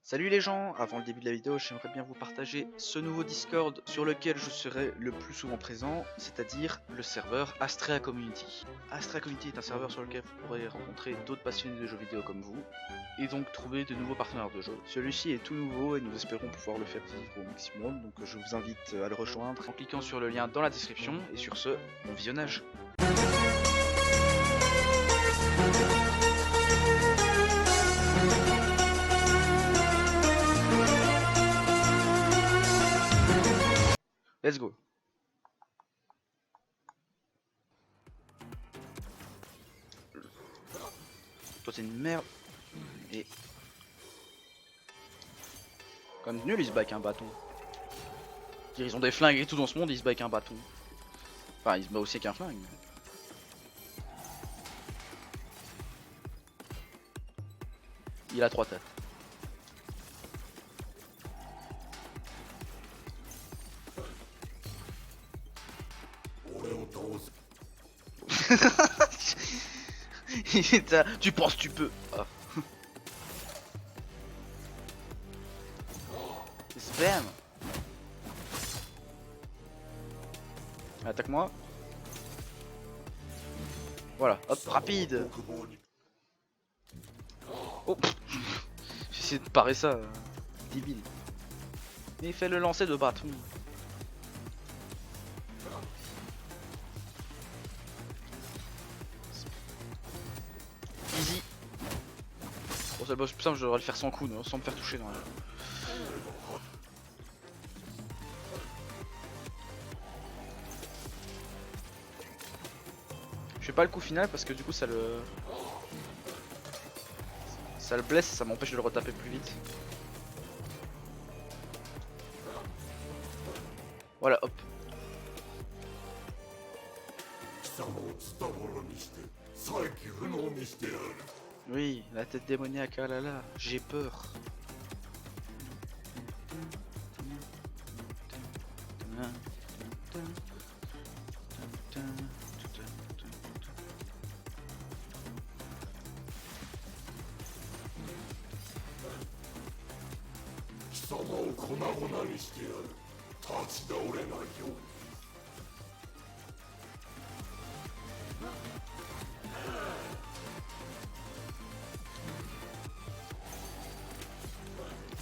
Salut les gens, avant le début de la vidéo, j'aimerais bien vous partager ce nouveau Discord sur lequel je serai le plus souvent présent, c'est-à-dire le serveur Astrea Community. Astrea Community est un serveur sur lequel vous pourrez rencontrer d'autres passionnés de jeux vidéo comme vous, et donc trouver de nouveaux partenaires de jeu. Celui-ci est tout nouveau et nous espérons pouvoir le faire vivre au maximum, donc je vous invite à le rejoindre en cliquant sur le lien dans la description, et sur ce, bon visionnage. Let's go. Toi c'est une merde. Et... comme nul, ils se battent un bâton. Ils ont des flingues et tout dans ce monde, ils se battent un bâton. Enfin, ils se battent aussi avec un flingue. Il a 3 têtes. Tu penses tu peux. Ah. Spam. Attaque-moi. Voilà, hop, rapide. Oh. J'ai essayé de parer ça. Débile. Mais il fait le lancer de bâton. Easy. Bon, c'est le boss plus simple, je devrais le faire sans coup, sans me faire toucher. Non. Je fais pas le coup final parce que du coup ça le blesse et ça m'empêche de le retaper plus vite. Voilà, hop. Oui, la tête démoniaque, ah là là, j'ai peur.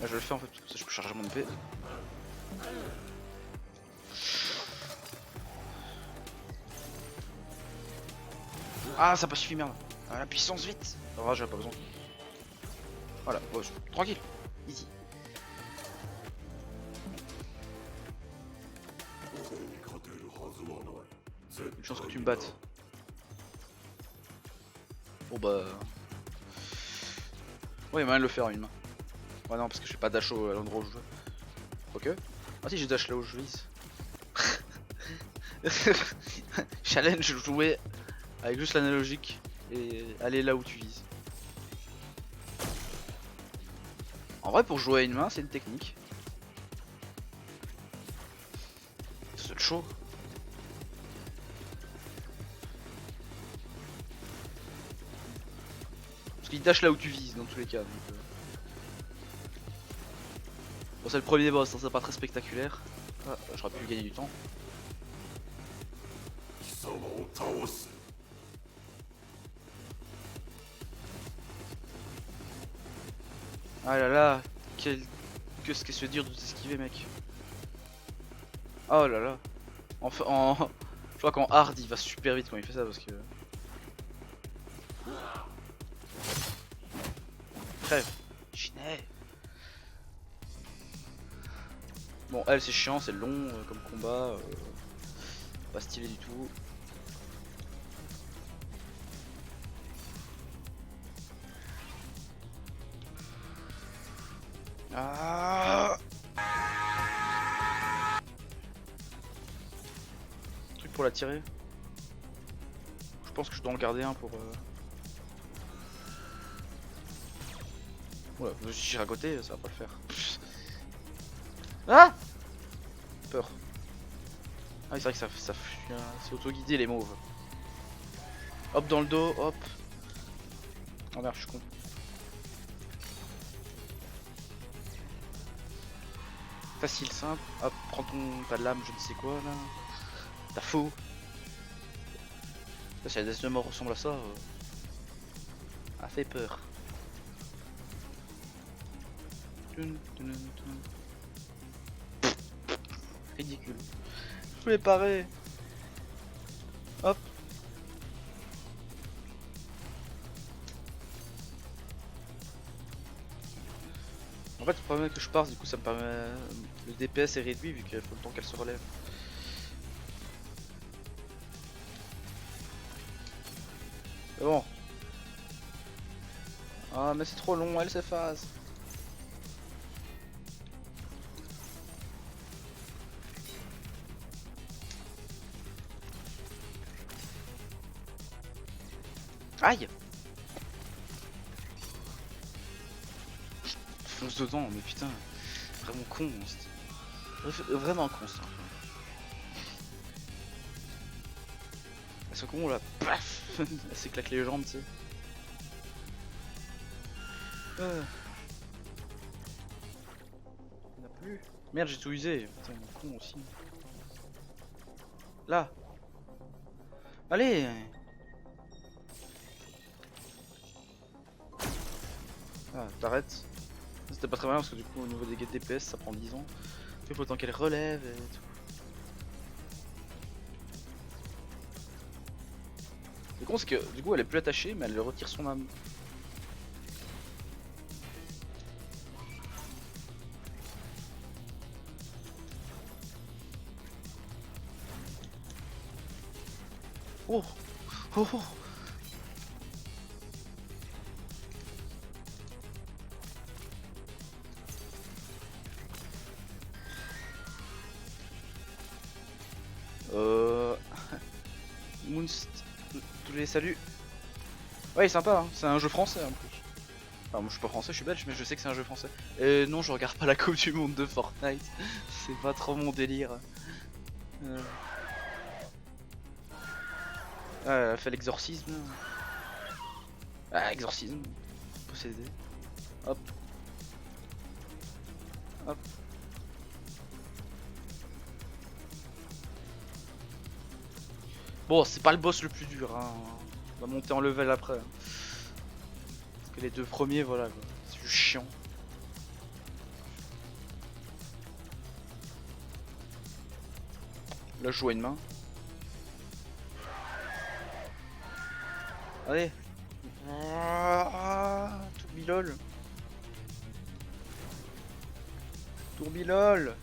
Là, je le fais en fait, parce que je peux charger mon épée. Ah, ça pas suffi, merde. Ah, la puissance, vite. Ah, j'avais pas besoin. Voilà, bon, tranquille, easy. Une chance que tu me battes. Bon bah... ouais, il y a moyen de le faire à une main. Ouais non, parce que je fais pas dash à l'endroit où je veux. Ok. Ah si, j'ai dash là où je vise. Challenge, jouer avec juste l'analogique et aller là où tu vises. En vrai, pour jouer à une main, c'est une technique. C'est chaud. Parce qu'il dash là où tu vises dans tous les cas. Donc, bon, c'est le premier boss, hein, c'est pas très spectaculaire. Ah, j'aurais pu gagner du temps. Ah là là, qu'est-ce que c'est dur de s'esquiver, mec. Oh là là. Je crois qu'en hard il va super vite quand il fait ça parce que... Crève. Chinet. Bon, elle c'est chiant, c'est long comme combat. Pas stylé du tout. Ah, truc pour la tirer. Je pense que je dois en garder un pour... Ouais, si je tire à côté, ça va pas le faire. Ah, peur. Ah oui, c'est vrai que ça c'est auto-guidé les mauves. Hop dans le dos, hop. Oh merde, je suis con. facile, simple. Hop, prends ta lame, je ne sais quoi là. T'as faux. Si la Death de mort ressemble à ça, a fait peur. Ridicule. Je voulais parer. Hop. En fait, le problème est que je passe, du coup, ça me permet. Le DPS est réduit vu qu'il faut le temps qu'elle se relève. Mais bon. Ah, mais c'est trop long, elle s'efface. Aïe! Fonce dedans, mais putain, vraiment con. Vraiment con ça. C'est con là, paf! Elle s'éclate les jambes, tu sais. Il n'y en a plus. Merde, j'ai tout usé. Putain, con aussi. Là! Allez! Ah, t'arrêtes. C'était pas très bien parce que du coup, au niveau des DPS, ça prend 10 ans. Il faut le temps qu'elle relève et tout. Le con, c'est que du coup, elle est plus attachée, mais elle retire son âme. Oh! Oh! Oh! Moonst, tous les saluts. Ouais, sympa, hein. C'est un jeu français en plus. Enfin, moi je suis pas français, je suis belge, mais je sais que c'est un jeu français. Et non, je regarde pas la Coupe du Monde de Fortnite. C'est pas trop mon délire. Ah, elle a fait l'exorcisme. Ah, exorcisme. Possédé. Hop. Hop. Bon, c'est pas le boss le plus dur, hein. On va monter en level après. Parce que les deux premiers, voilà, c'est juste chiant. Là, je joue à une main. Allez. Tourbilol. Tourbilol.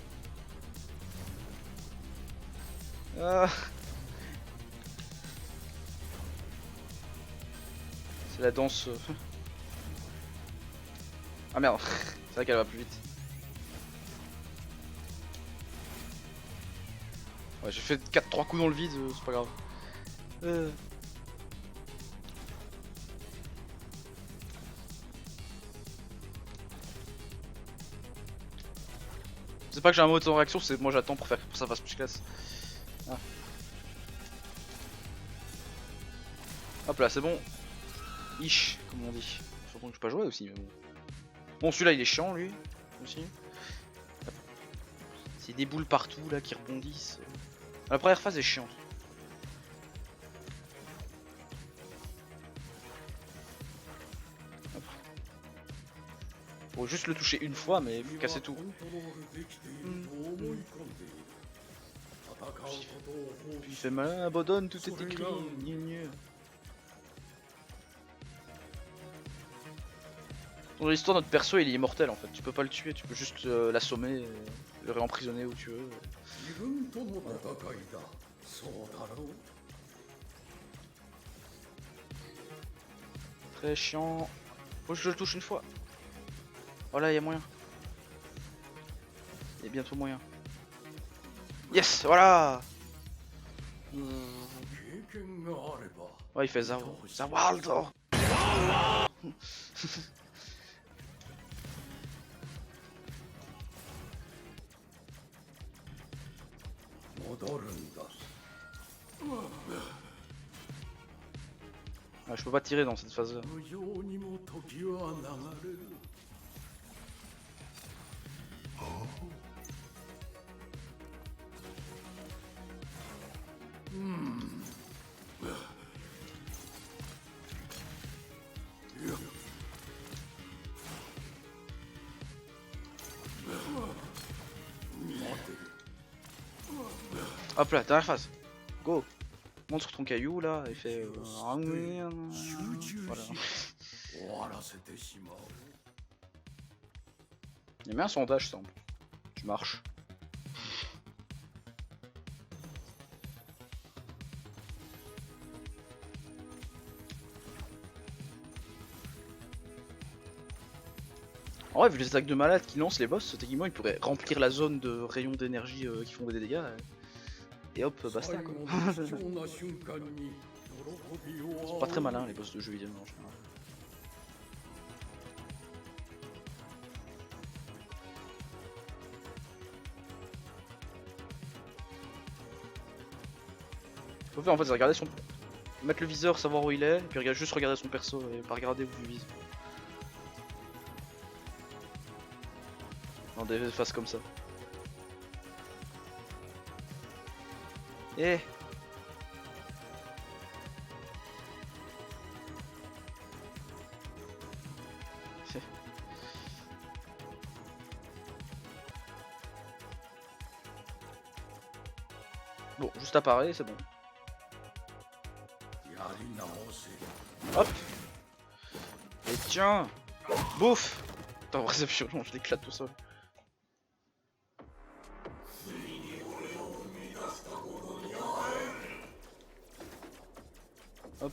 Ah. C'est la danse. Ah merde, c'est vrai qu'elle va plus vite. Ouais, j'ai fait 4-3 coups dans le vide, c'est pas grave. C'est pas que j'ai un mode sans réaction, c'est que moi j'attends pour faire que ça fasse plus classe. Ah. Hop là, c'est bon. Ish, comme on dit. Faut que je peux pas jouer aussi, mais bon. Bon, celui-là il est chiant lui aussi. C'est des boules partout là qui rebondissent. La première phase est chiante. Faut juste le toucher une fois, mais casser tout. Puis il fait mal, abandonne, tout est écrit. Dans l'histoire, notre perso il est immortel en fait. Tu peux pas le tuer, tu peux juste l'assommer, le réemprisonner où tu veux. Très chiant. Faut que je le touche une fois. Voilà, il y a moyen. Il y a bientôt moyen. Yes, voilà. Ouais, il fait Zawaldo. Ah, je peux pas tirer dans cette phase là. Hop là, dernière phase. Go. Monte sur ton caillou là et fait. Voilà. Il y a un sondage semble. Je marche. En vrai, vu les attaques de malade qui lancent les boss, techniquement ils pourraient remplir la zone de rayons d'énergie qui font des dégâts. Et hop, basta quoi. C'est pas très malin les boss de jeux vidéo en général. Faut faire en fait c'est regarder son. Mettre le viseur, savoir où il est, et puis juste regarder son perso et pas regarder où il vise. Dans des phases comme ça. Eh. Bon, juste apparaît, c'est bon. Hop. Et tiens. Bouffe. Putain, en vrai c'est violent, je l'éclate tout seul. Hop.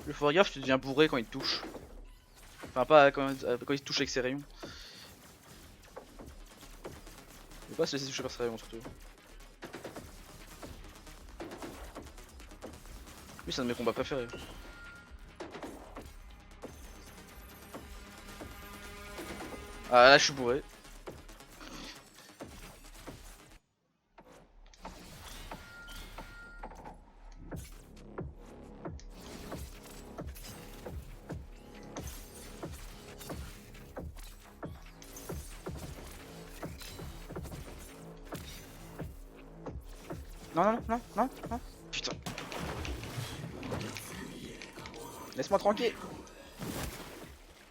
Le faut faire gaffe, tu deviens bourré quand il te touche. Enfin pas quand il te touche avec ses rayons. Faut pas se laisser toucher par ses rayons surtout. Lui c'est un de mes combats préférés. Ah là je suis bourré. Non, non, non, non, non. Putain. Laisse-moi tranquille.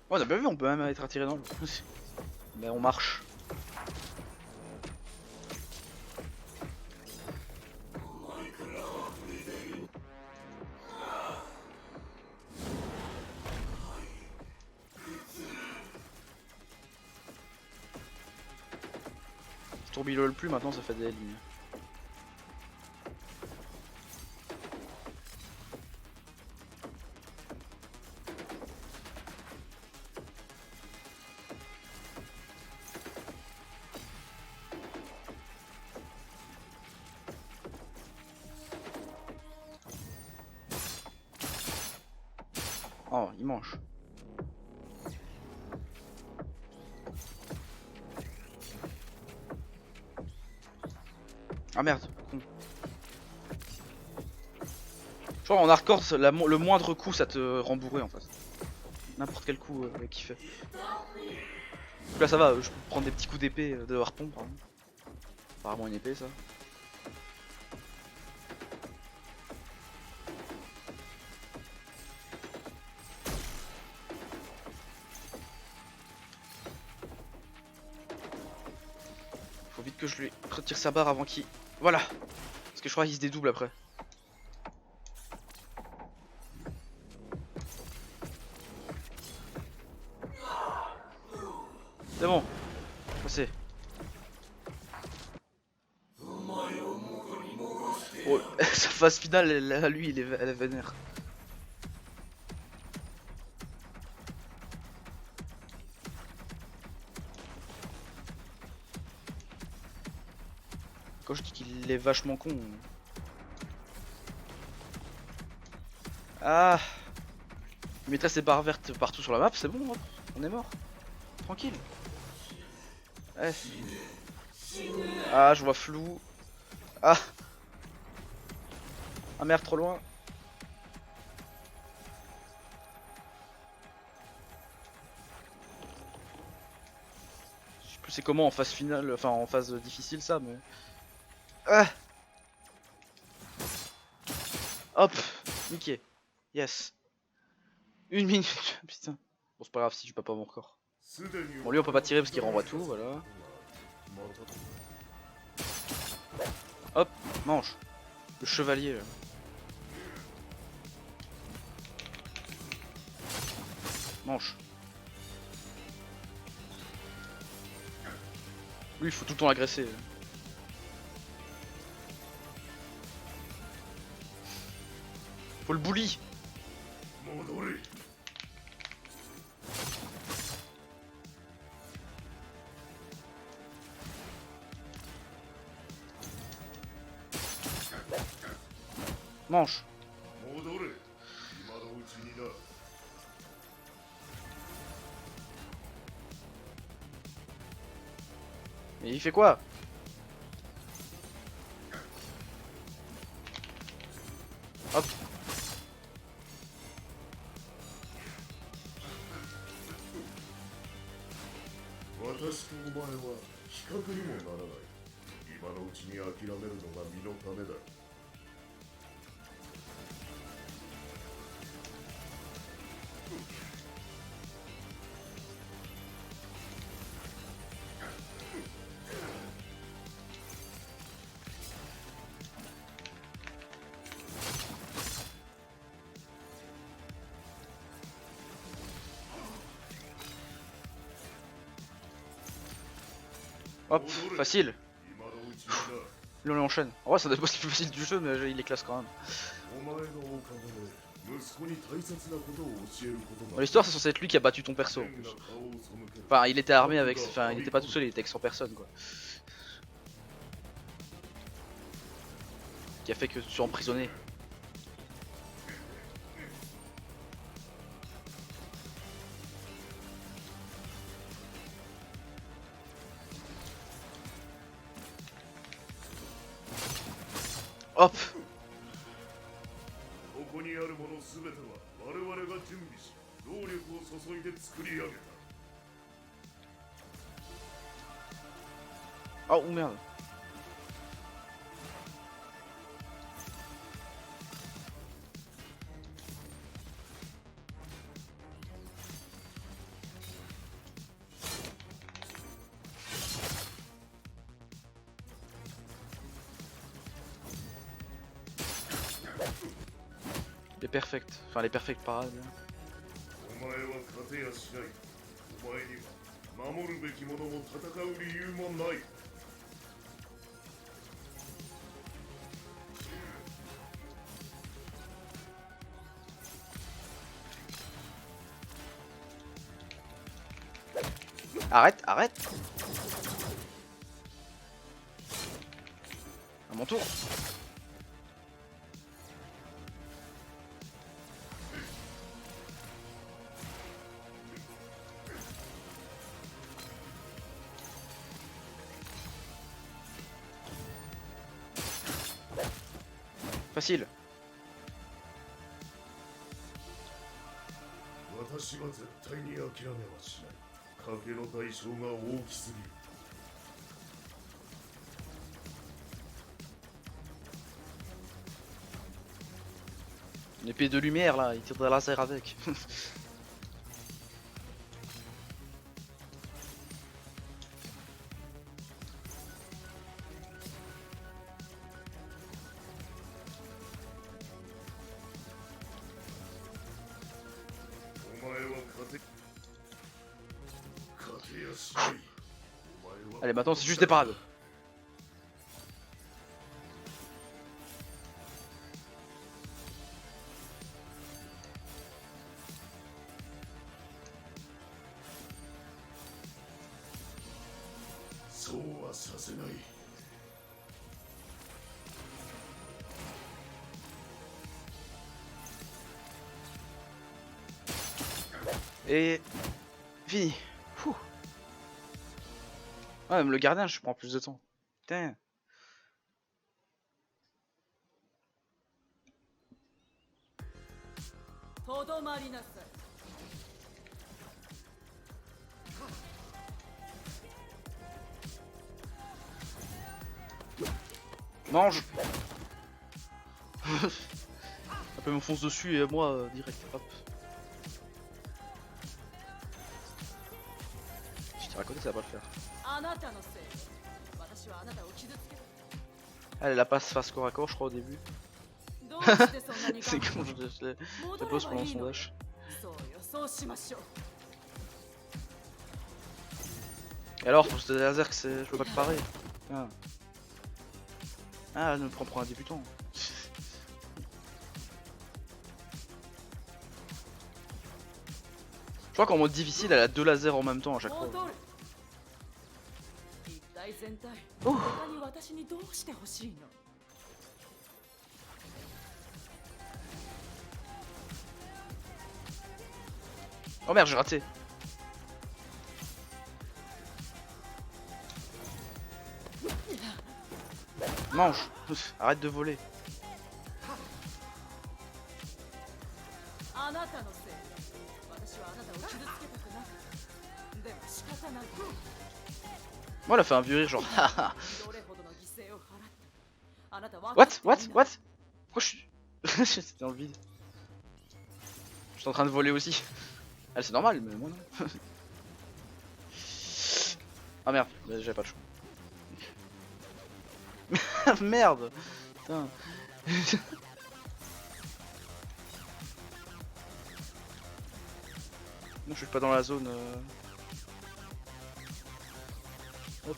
Oh, on a bien vu, on peut même être attiré dans l'eau. Mais on marche. Si tourbillole plus, maintenant ça fait des lignes. Oh, il mange. Ah merde, con. Genre en hardcore, le moindre coup ça te rend bourré en fait. N'importe quel coup qu'il fait. Donc là ça va, je peux prendre des petits coups d'épée de harpon par exemple. Apparemment une épée ça. Faut vite que je lui retire sa barre avant qu'il... Voilà. Parce que je crois qu'il se dédouble après. C'est bon. Passez. Oh, sa phase finale, lui, elle est vénère. Quand je dis qu'il est vachement con. Ah. Il mettrait ses barres vertes partout sur la map, c'est bon, hop. On est mort. Tranquille. Ouais. Ah, je vois flou. Ah. Ah merde, trop loin. Je sais plus c'est comment en phase finale, enfin en phase difficile ça, mais... Ah. Hop. Nickel. Yes. 1 minute. Putain. Bon c'est pas grave si je peux pas mon record. Bon lui on peut pas tirer parce qu'il renvoie tout, voilà. Hop, mange. Le chevalier. Là. Mange. Lui, il faut tout le temps l'agresser. Faut le bully. Mange. Mais il fait quoi? Hop. Hop, facile. Là on enchaîne. En vrai ça doit être pas le plus facile du jeu mais il les classe quand même. Bon, l'histoire c'est censé être lui qui a battu ton perso en plus. Enfin il était armé avec... Enfin il était pas tout seul, il était avec 100 personnes quoi. Qui a fait que tu sois emprisonné. Hop. Oh merde. Les perfects, enfin les perfect parades. Arrête, arrête. À mon tour. Facile. Une épée de lumière là, il tire des lasers avec. Allez, maintenant c'est juste des parades. Et fini. Fouh. Ouais, même le gardien, je prends plus de temps. Putain. Mange. Un peu me fonce dessus et moi direct. Hop. Je tire à côté, ça va pas le faire. Elle a pas face corps à corps, je crois, au début. C'est quand je pose pendant son dash. Et alors, pour ce laser, je peux pas te parer. Ah, elle me prend pour un débutant. Je crois qu'en mode difficile, elle a 2 lasers en même temps à chaque fois. Oh, oh merde, j'ai raté. Mange. Arrête de voler. Moi, elle a fait un vieux rire genre haha. What? Pourquoi je suis... C'était dans le vide. Je suis en train de voler aussi. Elle, c'est normal, mais moi non. Ah merde, j'avais pas le choix. Merde. Putain. Non, je suis pas dans la zone. Hop.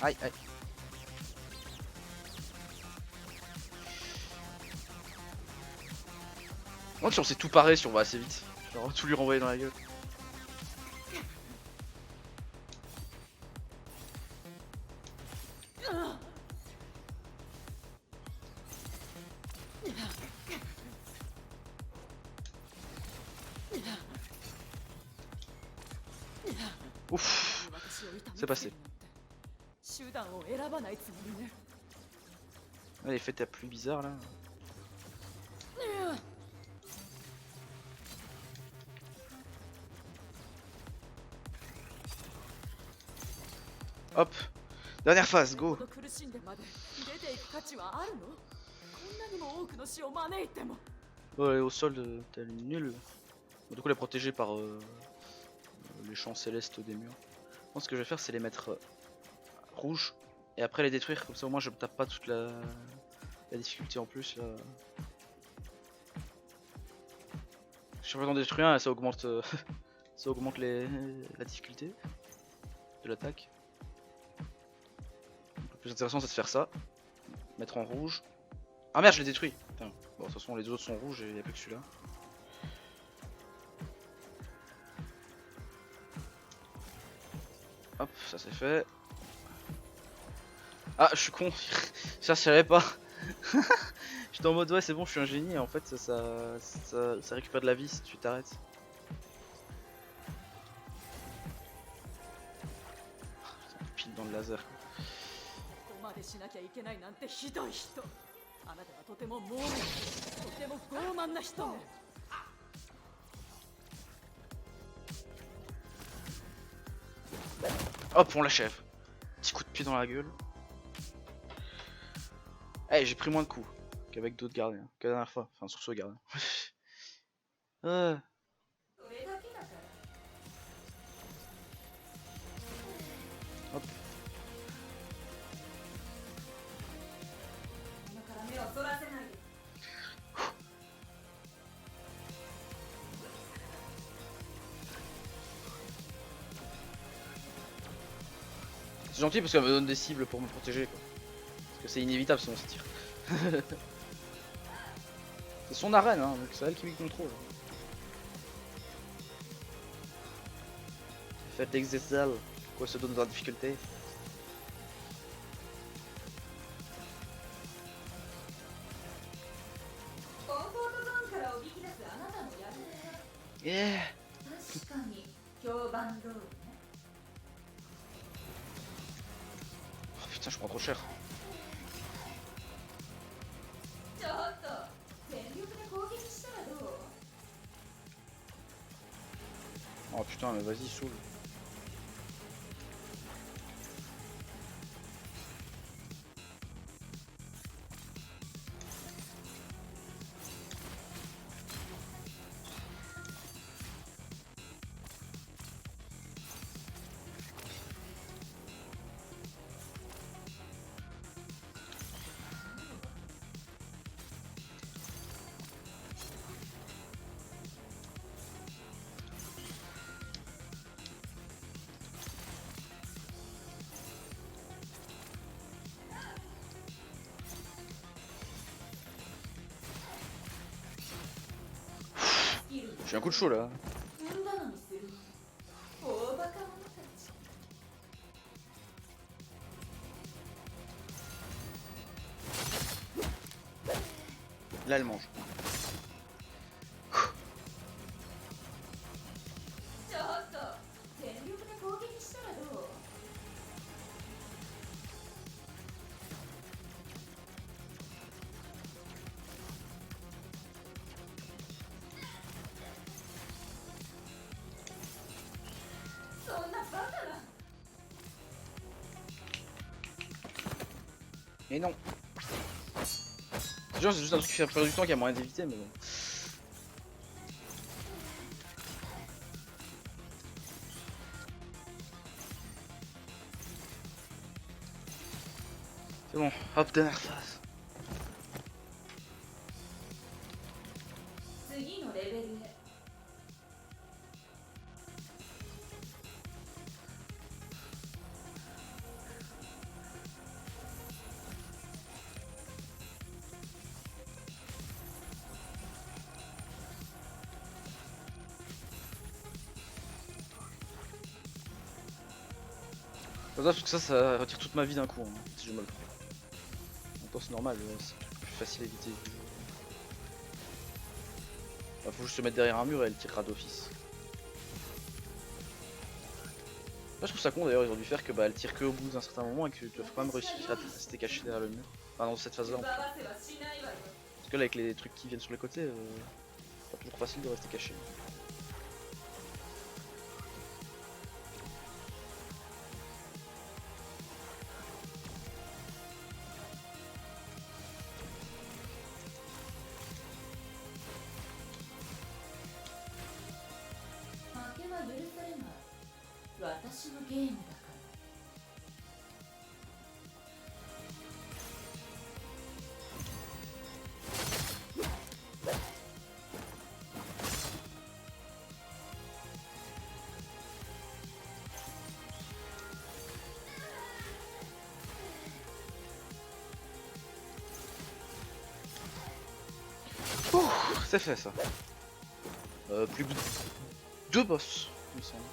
Aïe, aïe. Donc si on s'est tout paré, si on va assez vite. Genre tout lui renvoyer dans la gueule. Ouf, c'est passé. Ah, l'effet ta plus bizarre là. Hop, dernière phase, go. Oh, elle est au sol, t'es nul. Du coup, elle est protégée par les champs célestes des murs. Moi, ce que je vais faire, c'est les mettre rouges et après les détruire. Comme ça, au moins, je me tape pas toute la difficulté en plus. Là. Si je en détruire un, ça augmente, ça augmente la difficulté de l'attaque. Le plus intéressant, c'est de faire ça. Mettre en rouge. Ah merde, je l'ai détruit. Putain. Bon, de toute façon, les deux autres sont rouges et il n'y a plus que celui-là. Hop, ça c'est fait. Ah, je suis con. Ça, je savais pas. J'étais en mode, ouais, c'est bon, je suis un génie. Et en fait, ça récupère de la vie si tu t'arrêtes. Pile dans le laser. Hop, on l'achève. Petit coup de pied dans la gueule. Eh, hey, j'ai pris moins de coups qu'avec d'autres gardiens, que la dernière fois. Enfin, sur ce gardien. Hop. C'est gentil parce qu'elle me donne des cibles pour me protéger quoi. Parce que c'est inévitable sinon ça tire. C'est son arène hein, donc c'est elle qui lui contrôle. Faites l'exercice, quoi se donne dans la difficulté. Yeah. Oh putain, je prends trop cher. Oh putain, mais vas-y, saoule. J'ai un coup de chaud là. Là elle mange. Et non. C'est genre c'est juste un truc qui fait perdre du temps qui a moyen d'éviter mais bon. C'est bon, hop, dernière phase. Parce que ça retire toute ma vie d'un coup, hein, si je me le prends. En même temps c'est normal, c'est plus facile à éviter. Bah, faut juste se mettre derrière un mur et elle tirera d'office. Moi je trouve ça con d'ailleurs, ils ont dû faire que bah elle tire que au bout d'un certain moment et que tu dois quand même réussir à rester caché derrière le mur. Enfin dans cette phase là en tout cas. Parce que là avec les trucs qui viennent sur les côtés, c'est pas toujours facile de rester caché. C'est fait ça. Plus que 2 boss, il me semble.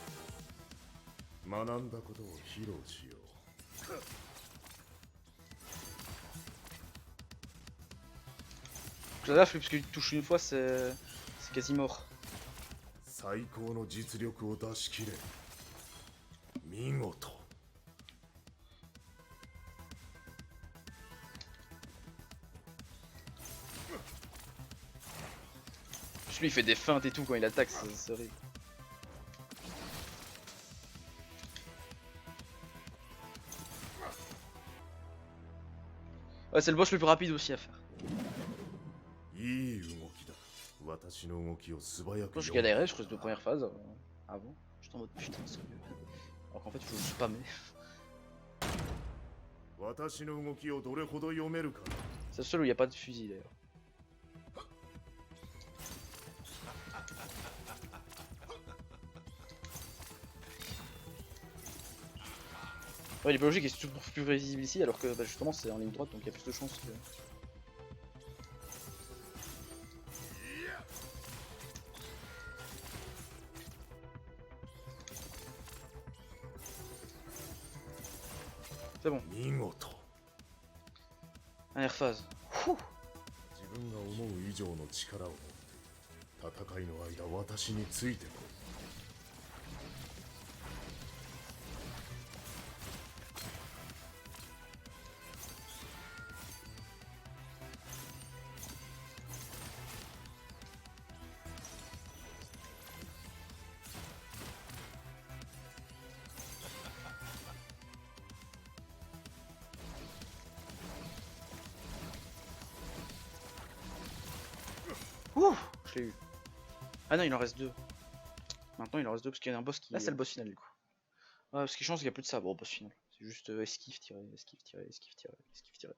La lâche parce qu'il touche une fois, c'est quasi mort. Lui il fait des feintes et tout quand il attaque, c'est horrible. Ouais, c'est le boss le plus rapide aussi à faire. Quand je galérais, je creuse de première phase avant. J'étais en mode putain, sérieux. Alors qu'en fait, il faut juste spammer. C'est le seul où il n'y a pas de fusil d'ailleurs. Ouais, les biologiques est toujours plus visible ici alors que bah, justement c'est en ligne droite donc il y a plus de chances que... C'est bon. Dernière phase. Ouh. Ouh, je l'ai eu. Ah non, il en reste 2. Maintenant il en reste 2 parce qu'il y a un boss qui... Là c'est le boss final du coup. Ouais, ce qui change, il n'y a plus de sabre au boss final. C'est juste esquive, tirer, esquive, tirer, esquive, tirer, esquive, tirer.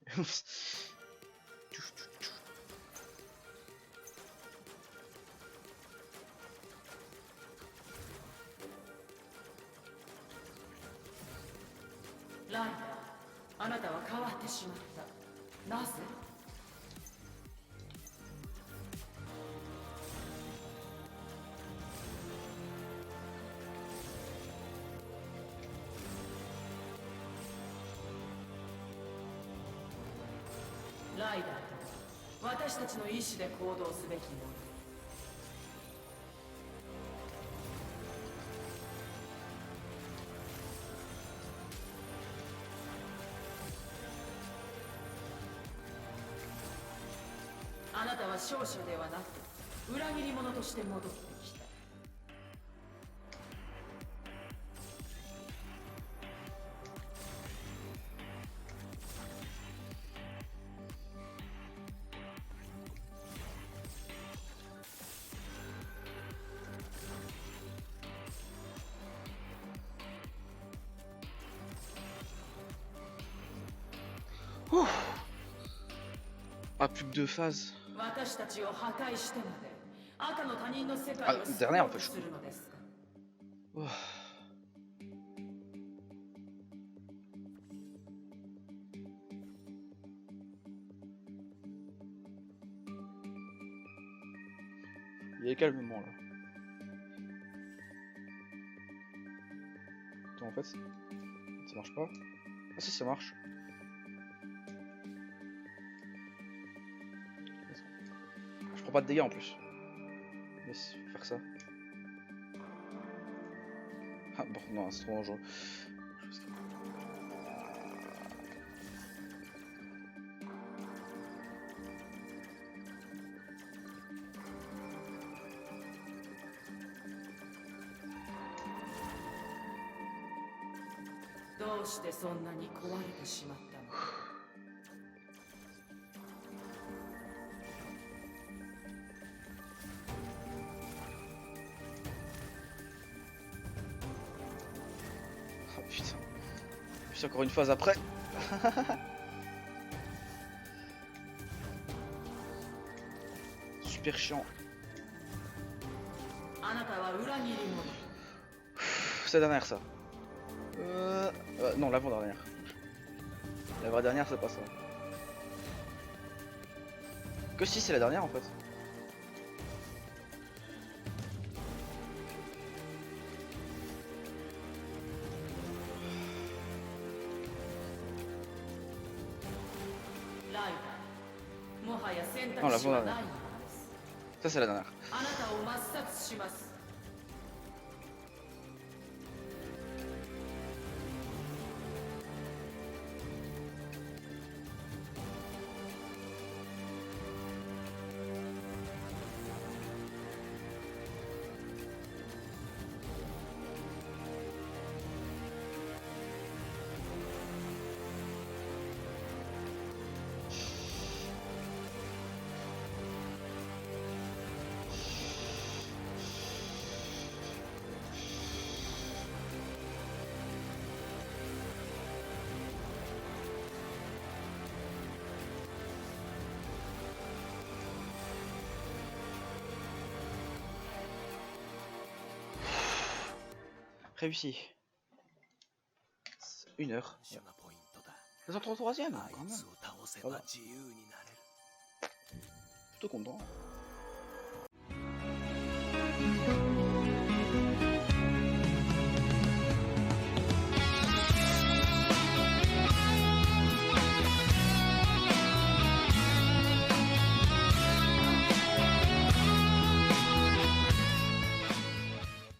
ライダー私たちの意志で行動すべきものあなたは勝者ではなく裏切り者として戻ってきた。Ah, plus que 2 phases. 私たちを破壊してまで赤の他人の世界 Ah, を救 dernière お en うと fait. するのですか。 Oh. Il est calmement là. Attends, en fait, ça marche pas. Ah si, ça marche. Je prends pas de dégâts en plus. Laisse faire ça. Ah bon, non, c'est trop dangereux. Oh putain. Puis encore une phase après. Super chiant. C'est la dernière ça. Non, l'avant-dernière. La vraie dernière, c'est pas ça. Que si, c'est la dernière en fait. Non, l'avant-dernière. Ça, c'est la dernière. Réussi. 1 heure. C'est en 33ème quand même. Voilà. Plutôt content.